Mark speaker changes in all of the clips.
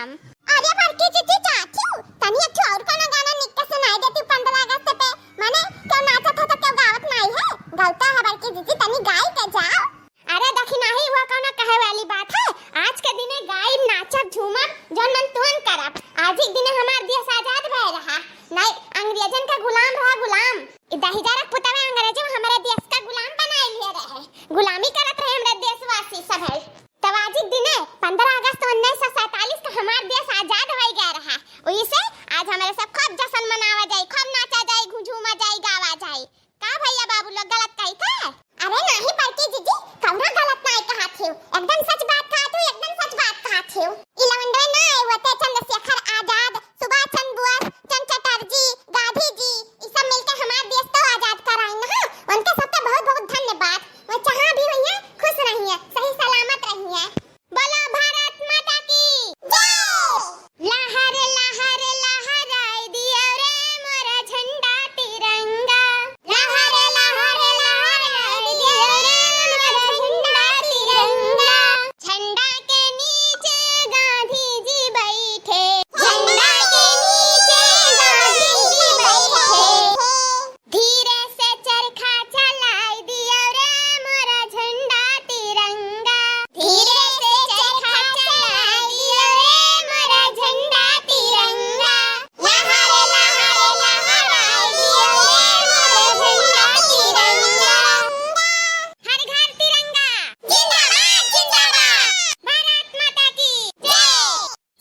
Speaker 1: मातरम।
Speaker 2: अरे बड़की चिट्ठी चाहती हूँ तनी अच्छी और कोना गाना निक के सुनाई देती 15 अगस्त पे माने क्यों नाचा था तो क्यों गावत नहीं है गाता है बड़की चिट्ठी तनी गाई के जाओ।
Speaker 1: अरे देखी नहीं हुआ कोना कहे वाली बात है, आज के दिने गायब नाचब झूमब जौन मन तुहन करब। आज ही दिने हमार देश आजाद भय रहा, नहीं अंग्रेजन का गुलाम रहा गुलाम। दहिजारक पुतवे अंग्रेजों हमारे देश का गुलाम बनाए लिए रहे, गुलामी करत रहे हमरे देशवासी सब है। तब आज ही दिने 15 अगस्त 1947 का हमार देश आजाद हो गया रहा, वैसे आज हमारे सब खूब जश्न मनावा जाए, खूब नाचा जाए, झूमा जाए, गावा जाए। का भैया बाबू लोग गलत कही थे?
Speaker 2: अरे नहीं बड़की जीजी कौनो गलत नहीं कहा थी, एकदम सच बात कहा तू, एकदम सच बात कहा थी। इलवंडे ना होते चंद्रशेखर आजाद, सुभाष चंद्र बोस, चंद्र चटर्जी, गांधी जी ये सब मिलके हमारा देश तो आजाद कराए ना, उनके सबका बहुत बहुत धन्यवाद। वो जहां भी रहिए खुश रहिए, सही सलामत रहिए।
Speaker 1: बोलो भारत माता की
Speaker 2: जय।
Speaker 1: लहर लहर लहराई दिया रे मोरा झंडा तिरंगा, लहर लहर लहराई दिया रे मोरा झंडा तिरंगा। झंडा के नीचे गांधी जी बैठे, झंडा के नीचे गांधी जी बैठे। धीरे से चरखा चलाई दिया रे मोरा झंडा तिरंगा, धीरे से चरखा चलाई दिया रे मोरा झंडा तिरंगा। लहर लहर लहराई दिया रे मोरा झंडा तिरंगा। हर घर तिरंगा
Speaker 2: जिंदाबाद जिंदाबाद।
Speaker 1: भारत माता की जय।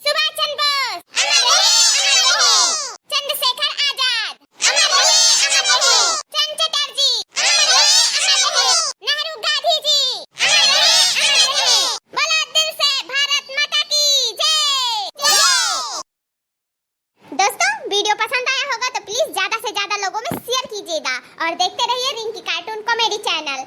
Speaker 1: सुभाष चंद्र बोस
Speaker 2: अमर रहे।
Speaker 1: चंद्रशेखर आजाद
Speaker 2: अमर रहे।
Speaker 1: चंद्र चटर्जी
Speaker 2: अमर रहे।
Speaker 1: नेहरू गांधी जी
Speaker 2: अमर रहे।
Speaker 1: बोला दिल से भारत माता की जय।
Speaker 2: जय।
Speaker 1: दोस्तों वीडियो पसंद आया होगा तो प्लीज ज्यादा से ज्यादा लोगों में शेयर कीजिएगा और देखते रहिए रिंकी कार्टून कॉमेडी चैनल।